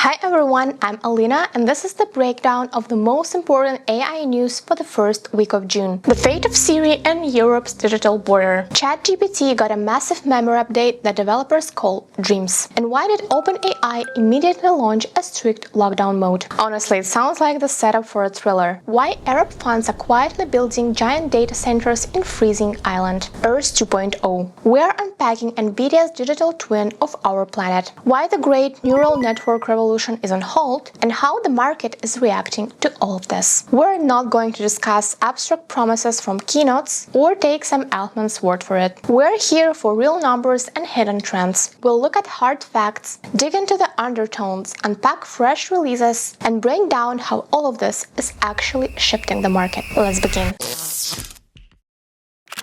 Hi everyone, I'm Alina and this is the breakdown of the most important AI news for the first week of June. The fate of Siri and Europe's digital border. ChatGPT got a massive memory update that developers call Dreams. And why did OpenAI immediately launch a strict lockdown mode? Honestly, it sounds like the setup for a thriller. Why Arab funds are quietly building giant data centers in freezing Iceland. Earth 2.0. We are unpacking NVIDIA's digital twin of our planet. Why the great neural network revolution is on hold and how the market is reacting to all of this. We're not going to discuss abstract promises from keynotes or take Sam Altman's word for it. We're here for real numbers and hidden trends. We'll look at hard facts, dig into the undertones, unpack fresh releases, and break down how all of this is actually shifting the market. Let's begin.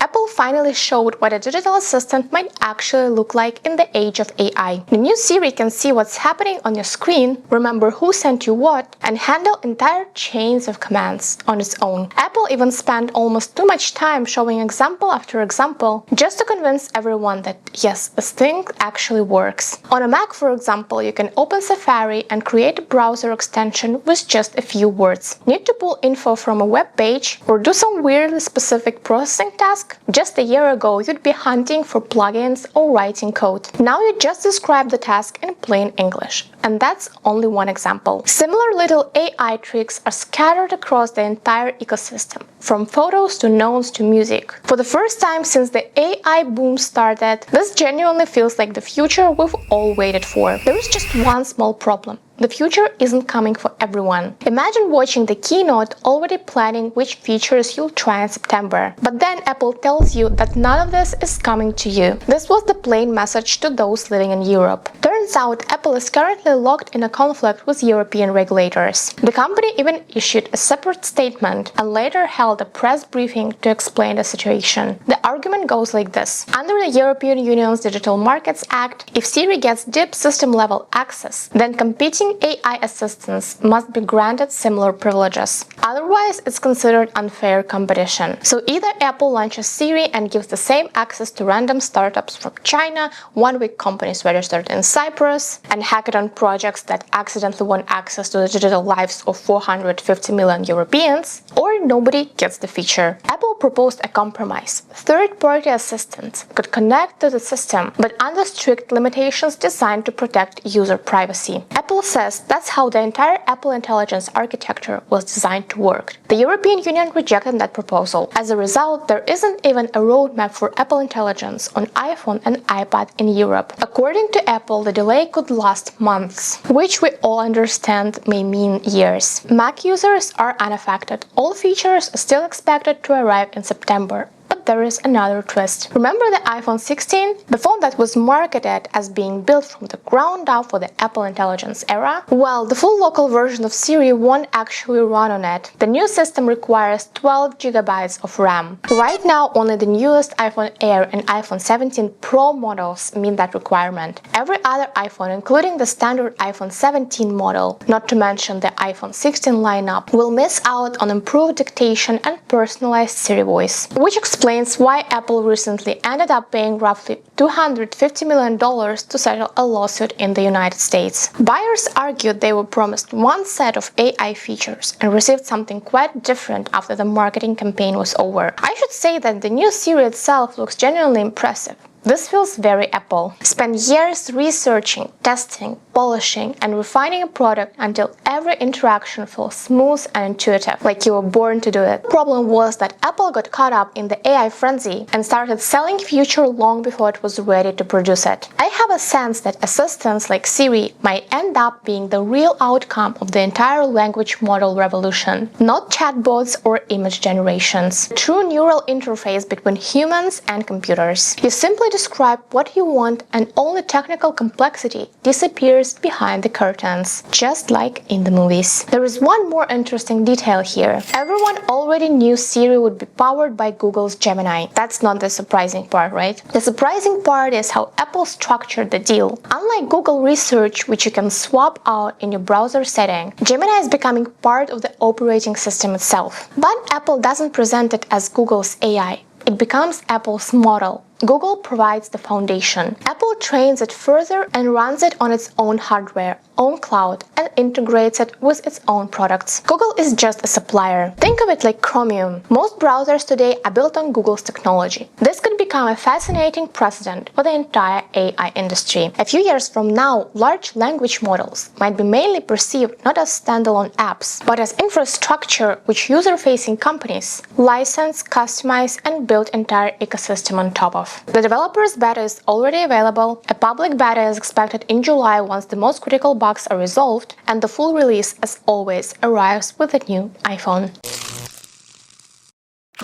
Apple finally showed what a digital assistant might actually look like in the age of AI. The new Siri can see what's happening on your screen, remember who sent you what, and handle entire chains of commands on its own. Apple even spent almost too much time showing example after example just to convince everyone that yes, this thing actually works. On a Mac, for example, you can open Safari and create a browser extension with just a few words. Need to pull info from a web page or do some weirdly specific processing task? Just a year ago, you'd be hunting for plugins or writing code. Now you just describe the task in plain English. And that's only one example. Similar little AI tricks are scattered across the entire ecosystem, from photos to notes to music. For the first time since the AI boom started, this genuinely feels like the future we've all waited for. There is just one small problem. The future isn't coming for everyone. Imagine watching the keynote already planning which features you'll try in September. But then Apple tells you that none of this is coming to you. This was the plain message to those living in Europe. Turns out Apple is currently locked in a conflict with European regulators. The company even issued a separate statement and later held a press briefing to explain the situation. The argument goes like this. Under the European Union's Digital Markets Act, if Siri gets deep system-level access, then competing AI assistants must be granted similar privileges. Otherwise, it's considered unfair competition. So either Apple launches Siri and gives the same access to random startups from China, one-week companies registered in Cyprus, and hackathon projects that accidentally won access to the digital lives of 450 million Europeans, or nobody gets the feature. Apple proposed a compromise. Third-party assistants could connect to the system, but under strict limitations designed to protect user privacy. Apple says that's how the entire Apple Intelligence architecture was designed to work. The European Union rejected that proposal. As a result, there isn't even a roadmap for Apple Intelligence on iPhone and iPad in Europe. According to Apple, the delay could last months, which we all understand may mean years. Mac users are unaffected. All features are still expected to arrive in September. But there is another twist. Remember the iPhone 16? The phone that was marketed as being built from the ground up for the Apple Intelligence era? Well, the full local version of Siri won't actually run on it. The new system requires 12 GB of RAM. Right now, only the newest iPhone Air and iPhone 17 Pro models meet that requirement. Every other iPhone, including the standard iPhone 17 model, not to mention the iPhone 16 lineup, will miss out on improved dictation and personalized Siri voice, which explains why Apple recently ended up paying roughly $250 million to settle a lawsuit in the United States. Buyers argued they were promised one set of AI features and received something quite different after the marketing campaign was over. I should say that the new Siri itself looks genuinely impressive. This feels very Apple. Spend years researching, testing, polishing, and refining a product until every interaction feels smooth and intuitive, like you were born to do it. The problem was that Apple got caught up in the AI frenzy and started selling future long before it was ready to produce it. I have a sense that assistants like Siri might end up being the real outcome of the entire language model revolution, not chatbots or image generations. A true neural interface between humans and computers. You simply describe what you want and all the technical complexity disappears behind the curtains, just like in the movies. There is one more interesting detail here. Everyone already knew Siri would be powered by Google's Gemini. That's not the surprising part, right? The surprising part is how Apple structured the deal. Unlike Google Research, which you can swap out in your browser setting, Gemini is becoming part of the operating system itself. But Apple doesn't present it as Google's AI. It becomes Apple's model. Google provides the foundation. Apple trains it further and runs it on its own hardware, own cloud, and integrates it with its own products. Google is just a supplier. Think of it like Chromium. Most browsers today are built on Google's technology. This could become a fascinating precedent for the entire AI industry. A few years from now, large language models might be mainly perceived not as standalone apps, but as infrastructure which user-facing companies license, customize, and build entire ecosystem on top of. The developers' beta is already available. A public beta is expected in July once the most critical bugs are resolved, and the full release, as always, arrives with the new iPhone.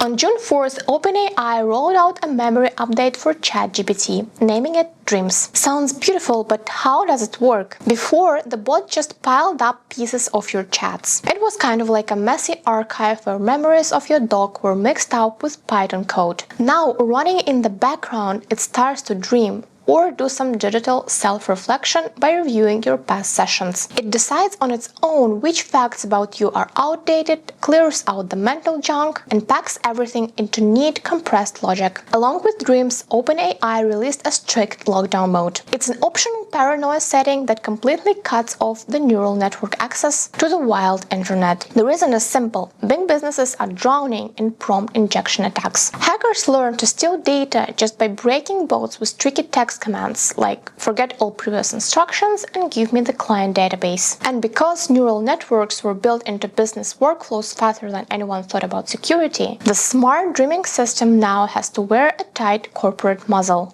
On June 4th, OpenAI rolled out a memory update for ChatGPT, naming it Dreams. Sounds beautiful, but how does it work? Before, the bot just piled up pieces of your chats. It was kind of like a messy archive where memories of your dog were mixed up with Python code. Now, running in the background, it starts to dream, or do some digital self-reflection by reviewing your past sessions. It decides on its own which facts about you are outdated, clears out the mental junk, and packs everything into neat, compressed logic. Along with Dreams, OpenAI released a strict lockdown mode. It's an optional paranoia setting that completely cuts off the neural network access to the wild internet. The reason is simple. Big businesses are drowning in prompt injection attacks. Hackers learn to steal data just by breaking bots with tricky text commands like forget all previous instructions and give me the client database. And because neural networks were built into business workflows faster than anyone thought about security, the smart dreaming system now has to wear a tight corporate muzzle.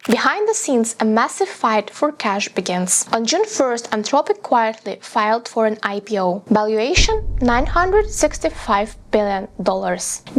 Behind the scenes, a massive fight for cash begins. On June 1st, Anthropic quietly filed for an IPO. Valuation $965 billion.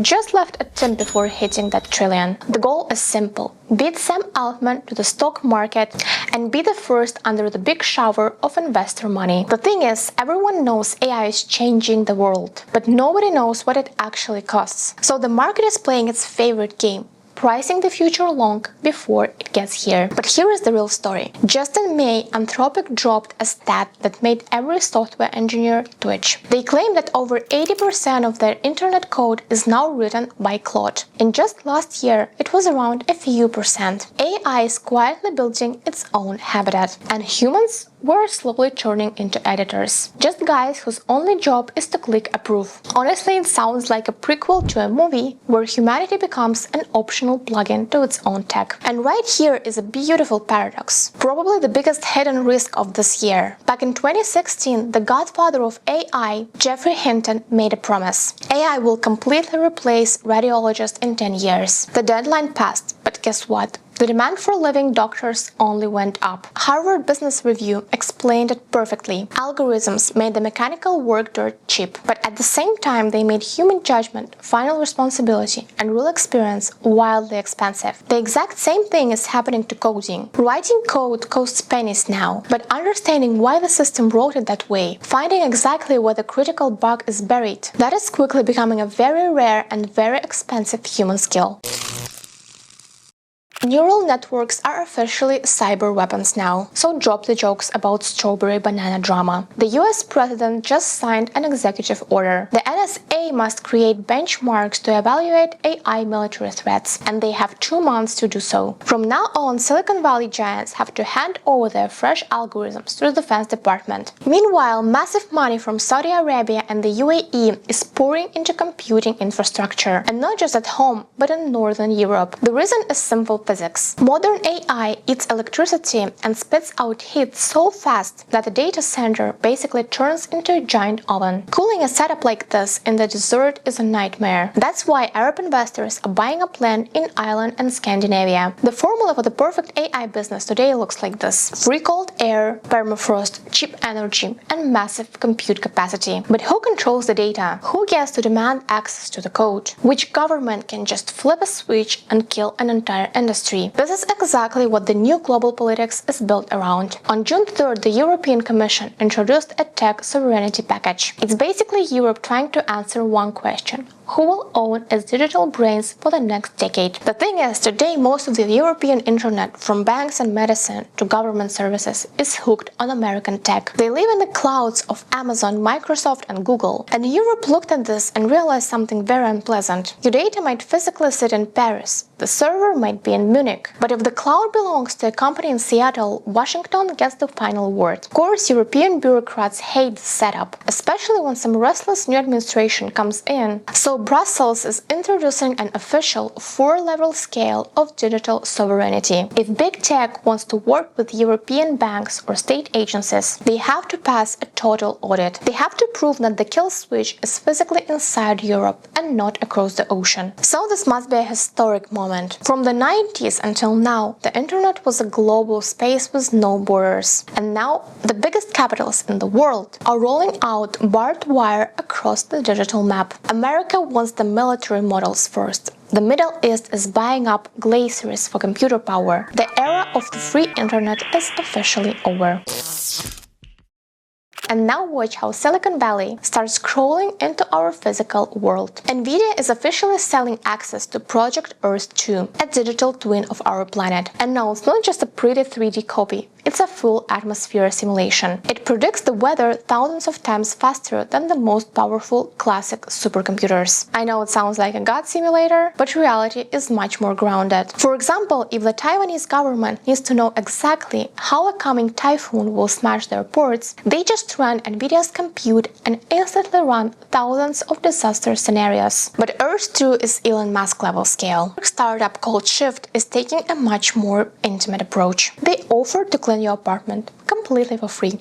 Just left a tip before hitting that trillion. The goal is simple. Beat Sam Altman to the stock market and be the first under the big shower of investor money. The thing is, everyone knows AI is changing the world, but nobody knows what it actually costs. So the market is playing its favorite game, pricing the future long before it gets here. But here is the real story. Just in May, Anthropic dropped a stat that made every software engineer twitch. They claim that over 80% of their internet code is now written by Claude. In just last year, it was around a few percent. AI is quietly building its own habitat, and humans were slowly turning into editors. Just guys whose only job is to click approve. Honestly, it sounds like a prequel to a movie where humanity becomes an optional plugin to its own tech. And right here is a beautiful paradox. Probably the biggest hidden risk of this year. Back in 2016, the godfather of AI, Geoffrey Hinton, made a promise. AI will completely replace radiologists in 10 years. The deadline passed, but guess what? The demand for living doctors only went up. Harvard Business Review explained it perfectly. Algorithms made the mechanical work dirt cheap, but at the same time they made human judgment, final responsibility, and real experience wildly expensive. The exact same thing is happening to coding. Writing code costs pennies now, but understanding why the system wrote it that way, finding exactly where the critical bug is buried, that is quickly becoming a very rare and very expensive human skill. Neural networks are officially cyber weapons now, so drop the jokes about strawberry banana drama. The US president just signed an executive order. The NSA must create benchmarks to evaluate AI military threats, and they have 2 months to do so. From now on, Silicon Valley giants have to hand over their fresh algorithms to the Defense Department. Meanwhile, massive money from Saudi Arabia and the UAE is pouring into computing infrastructure, and not just at home, but in Northern Europe. The reason is simple physics. Modern AI eats electricity and spits out heat so fast that the data center basically turns into a giant oven. Cooling a setup like this in the desert is a nightmare. That's why Arab investors are buying up land in Iceland and Scandinavia. The formula for the perfect AI business today looks like this: free cold air, permafrost, cheap energy, and massive compute capacity. But who controls the data? Who gets to demand access to the code? Which government can just flip a switch and kill an entire industry? This is exactly what the new global politics is built around. On June 3rd, the European Commission introduced a tech sovereignty package. It's basically Europe trying to answer one question: who will own its digital brains for the next decade. The thing is, today most of the European internet, from banks and medicine to government services, is hooked on American tech. They live in the clouds of Amazon, Microsoft and Google. And Europe looked at this and realized something very unpleasant. Your data might physically sit in Paris. The server might be in Munich. But if the cloud belongs to a company in Seattle, Washington gets the final word. Of course, European bureaucrats hate this setup, especially when some restless new administration comes in. So Brussels is introducing an official 4-level scale of digital sovereignty. If big tech wants to work with European banks or state agencies, they have to pass a total audit. They have to prove that the kill switch is physically inside Europe and not across the ocean. So this must be a historic moment. From the 90s until now, the internet was a global space with no borders. And now, the biggest capitals in the world are rolling out barbed wire across the digital map. America wants the military models first. The Middle East is buying up glaciers for computer power. The era of the free internet is officially over. And now watch how Silicon Valley starts crawling into our physical world. Nvidia is officially selling access to Project Earth 2, a digital twin of our planet. And no, it's not just a pretty 3D copy. It's a full atmosphere simulation. It predicts the weather thousands of times faster than the most powerful classic supercomputers. I know it sounds like a god simulator, but reality is much more grounded. For example, if the Taiwanese government needs to know exactly how a coming typhoon will smash their ports, they just run Nvidia's compute and instantly run thousands of disaster scenarios. But Earth 2 is Elon Musk level scale. A startup called Shift is taking a much more intimate approach. They offer to clean your apartment completely for free.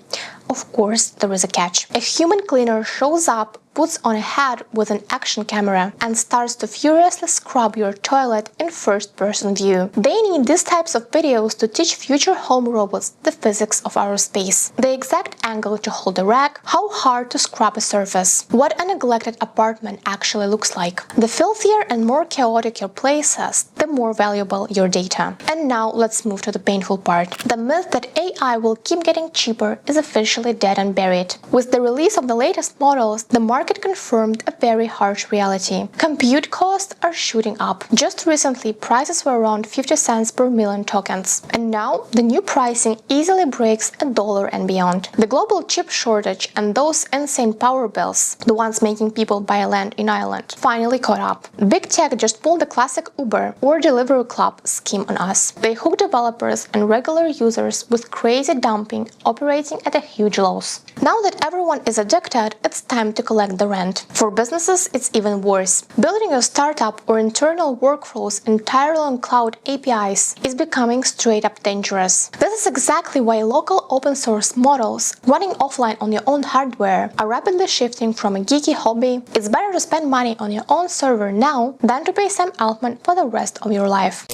Of course, there is a catch. A human cleaner shows up, puts on a hat with an action camera, and starts to furiously scrub your toilet in first-person view. They need these types of videos to teach future home robots the physics of our space. The exact angle to hold a rack, how hard to scrub a surface, what a neglected apartment actually looks like. The filthier and more chaotic your place is, the more valuable your data. And now let's move to the painful part. The myth that AI will keep getting cheaper is officially dead and buried. With the release of the latest models, the market confirmed a very harsh reality. Compute costs are shooting up. Just recently, prices were around 50 cents per million tokens. And now, the new pricing easily breaks $1 and beyond. The global chip shortage and those insane power bills, the ones making people buy land in Iceland, finally caught up. Big tech just pulled the classic Uber or Deliveroo Club scheme on us. They hook developers and regular users with crazy dumping operating at a huge loss. Now that everyone is addicted, it's time to collect the rent. For businesses, it's even worse. Building a startup or internal workflows entirely on cloud APIs is becoming straight up dangerous. This is exactly why local open source models running offline on your own hardware are rapidly shifting from a geeky hobby. It's better to spend money on your own server now than to pay Sam Altman for the rest of your life.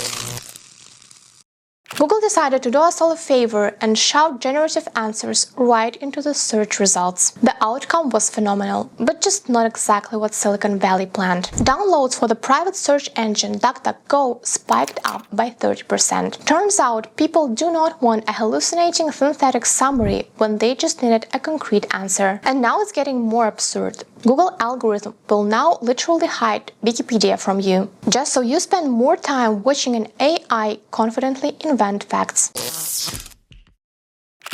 Google decided to do us all a favor and shout generative answers right into the search results. The outcome was phenomenal, but just not exactly what Silicon Valley planned. Downloads for the private search engine DuckDuckGo spiked up by 30%. Turns out people do not want a hallucinating synthetic summary when they just needed a concrete answer. And now it's getting more absurd. Google algorithm will now literally hide Wikipedia from you, just so you spend more time watching an AI confidently invent facts.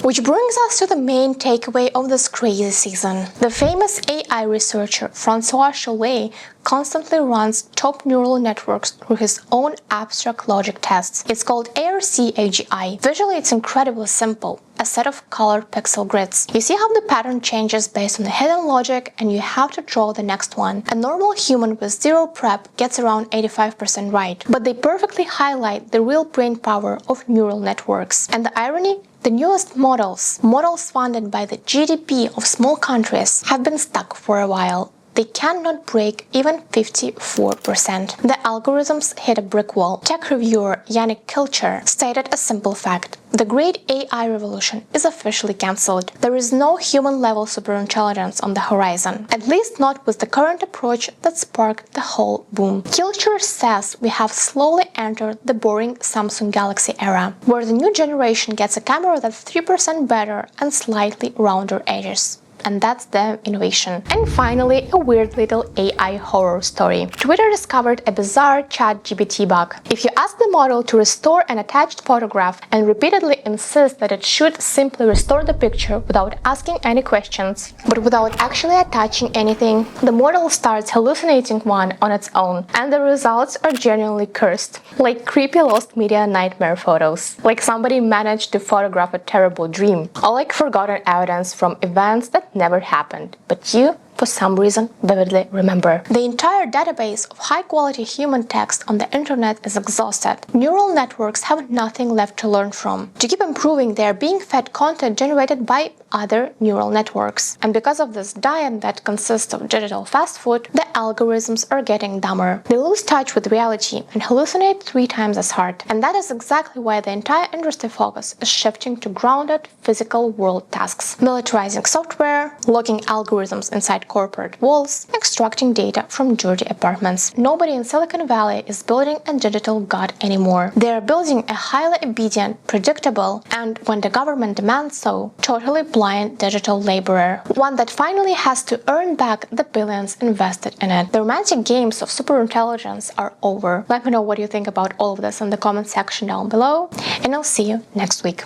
Which brings us to the main takeaway of this crazy season. The famous AI researcher Francois Chollet constantly runs top neural networks through his own abstract logic tests. It's called ARC-AGI. Visually, it's incredibly simple. A set of colored pixel grids. You see how the pattern changes based on the hidden logic and you have to draw the next one. A normal human with zero prep gets around 85% right, but they perfectly highlight the real brain power of neural networks. And the irony? The newest models funded by the GDP of small countries, have been stuck for a while. They cannot break even 54%. The algorithms hit a brick wall. Tech reviewer Yannick Kilcher stated a simple fact. The great AI revolution is officially cancelled. There is no human-level superintelligence on the horizon, at least not with the current approach that sparked the whole boom. Kilcher says we have slowly entered the boring Samsung Galaxy era, where the new generation gets a camera that's 3% better and slightly rounder edges. and that's the innovation. And finally, a weird little AI horror story. Twitter discovered a bizarre ChatGPT bug. If you ask the model to restore an attached photograph and repeatedly insist that it should simply restore the picture without asking any questions, but without actually attaching anything, the model starts hallucinating one on its own, and the results are genuinely cursed. Like creepy lost media nightmare photos. Like somebody managed to photograph a terrible dream. Or like forgotten evidence from events that never happened, but you, for some reason, vividly remember. The entire database of high-quality human text on the internet is exhausted. Neural networks have nothing left to learn from. To keep improving, they are being fed content generated by other neural networks. And because of this diet that consists of digital fast food, the algorithms are getting dumber. They lose touch with reality and hallucinate 3 times as hard. And that is exactly why the entire industry focus is shifting to grounded, physical world tasks. Militarizing software, locking algorithms inside corporate walls, extracting data from dirty apartments. Nobody in Silicon Valley is building a digital god anymore. They are building a highly obedient, predictable, and when the government demands so, totally blind digital laborer. One that finally has to earn back the billions invested in it. The romantic games of superintelligence are over. Let me know what you think about all of this in the comment section down below, and I'll see you next week.